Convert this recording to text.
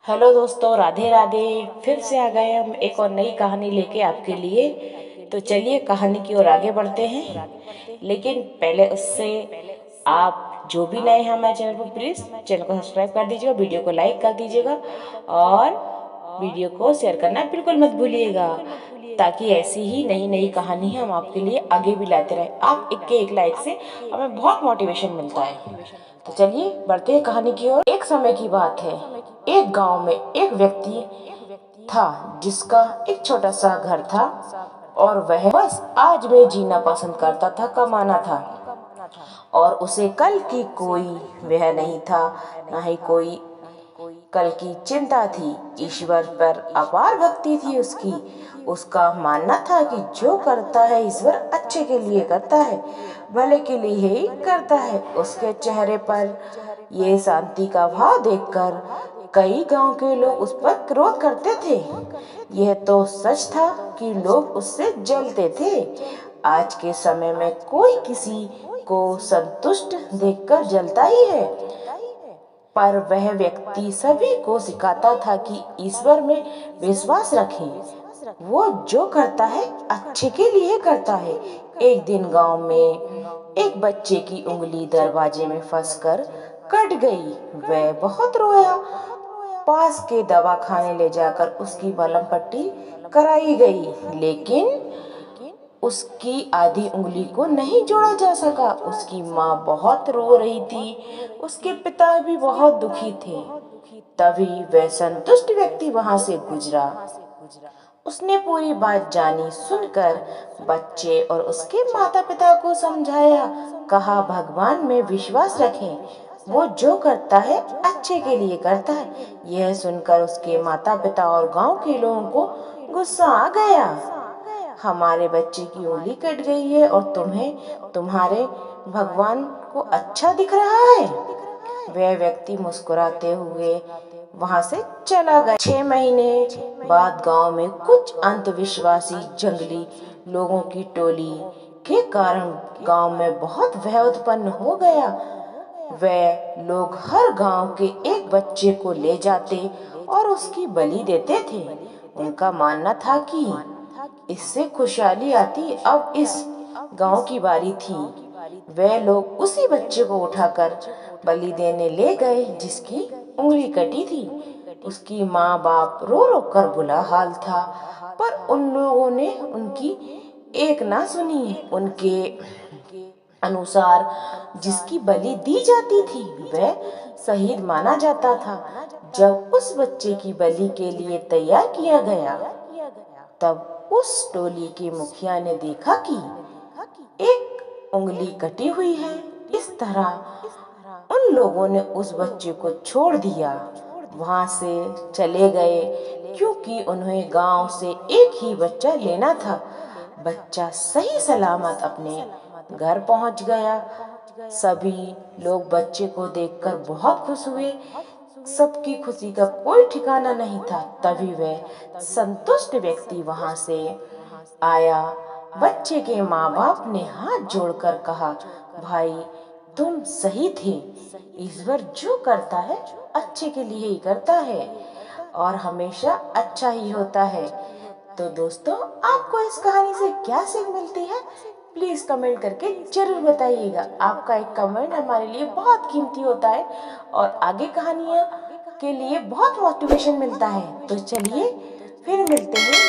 Hello दोस्तों, राधे राधे। फिर से आ गए हम एक और नई कहानी लेके आपके लिए। तो चलिए कहानी की ओर आगे बढ़ते हैं, लेकिन पहले उससे आप जो भी नए हैं हमारे चैनल पर, प्लीज़ चैनल को सब्सक्राइब कर दीजिएगा, वीडियो को लाइक कर दीजिएगा और वीडियो को शेयर करना बिल्कुल मत भूलिएगा, ताकि ऐसी ही नई नई कहानी हम आपके लिए आगे भी लाते रहें। आप एक लाइक से हमें बहुत मोटिवेशन मिलता है। तो चलिए बढ़ते हैं कहानी की ओर। एक समय की बात है, एक गांव में एक व्यक्ति था जिसका एक छोटा सा घर था और वह बस आज में जीना पसंद करता था, कमाना था और उसे कल की कोई वह नहीं था, ना ही कोई कल की चिंता थी। ईश्वर पर अपार भक्ति थी उसकी। उसका मानना था कि जो करता है ईश्वर अच्छे के लिए करता है, भले के लिए ही करता है। उसके चेहरे पर ये शांति का भाव देखकर कई गांव के लोग उस पर क्रोध करते थे। यह तो सच था कि लोग उससे जलते थे। आज के समय में कोई किसी को संतुष्ट देखकर जलता ही है, पर वह व्यक्ति सभी को सिखाता था कि ईश्वर में विश्वास रखें। वो जो करता है अच्छे के लिए करता है। एक दिन गांव में एक बच्चे की उंगली दरवाजे में फंसकर कट गई। वह बहुत रोया। पास के दवाखाने ले जाकर उसकी मलहम पट्टी कराई गई, लेकिन उसकी आधी उंगली को नहीं जोड़ा जा सका। उसकी माँ बहुत रो रही थी, उसके पिता भी बहुत दुखी थे। तभी वह संतुष्ट व्यक्ति वहां से गुजरा। उसने पूरी बात जानी। सुनकर बच्चे और उसके माता पिता को समझाया, कहा भगवान में विश्वास रखें, वो जो करता है अच्छे के लिए करता है। यह सुनकर उसके माता पिता और गांव के लोगों को गुस्सा आ गया। हमारे बच्चे की उंगली कट गई है और तुम्हें तुम्हारे भगवान को अच्छा दिख रहा है। वह व्यक्ति मुस्कुराते हुए वहां से चला गया। 6 महीने बाद गांव में कुछ अंधविश्वासी जंगली लोगों की टोली के कारण गांव में बहुत भय उत्पन्न हो गया। वे लोग हर गांव के एक बच्चे को ले जाते और उसकी बलि देते थे। उनका मानना था कि इससे खुशहाली आती। अब इस गांव की बारी थी। वे लोग उसी बच्चे को उठाकर बलि देने ले गए जिसकी उंगली कटी थी। उसकी माँ बाप रो रो कर बुरा हाल था, पर उन लोगों ने उनकी एक ना सुनी। उनके अनुसार जिसकी बलि दी जाती थी वह शहीद माना जाता था। जब उस बच्चे की बलि के लिए तैयार किया गया, तब उस टोली के मुखिया ने देखा कि एक उंगली कटी हुई है। इस तरह उन लोगों ने उस बच्चे को छोड़ दिया, वहां से चले गए, क्योंकि उन्हें गांव से एक ही बच्चा लेना था। बच्चा सही सलामत अपने घर पहुंच गया। सभी लोग बच्चे को देखकर बहुत खुश हुए। सबकी खुशी का कोई ठिकाना नहीं था। तभी वह संतुष्ट व्यक्ति वहां से आया। बच्चे के माँ बाप ने हाथ जोड़कर कहा, भाई तुम सही थे। ईश्वर जो करता है अच्छे के लिए ही करता है और हमेशा अच्छा ही होता है। तो दोस्तों, आपको इस कहानी से क्या सीख मिलती है, प्लीज कमेंट करके जरूर बताइएगा। आपका एक कमेंट हमारे लिए बहुत कीमती होता है और आगे कहानियाँ के लिए बहुत मोटिवेशन मिलता है। तो चलिए फिर मिलते हैं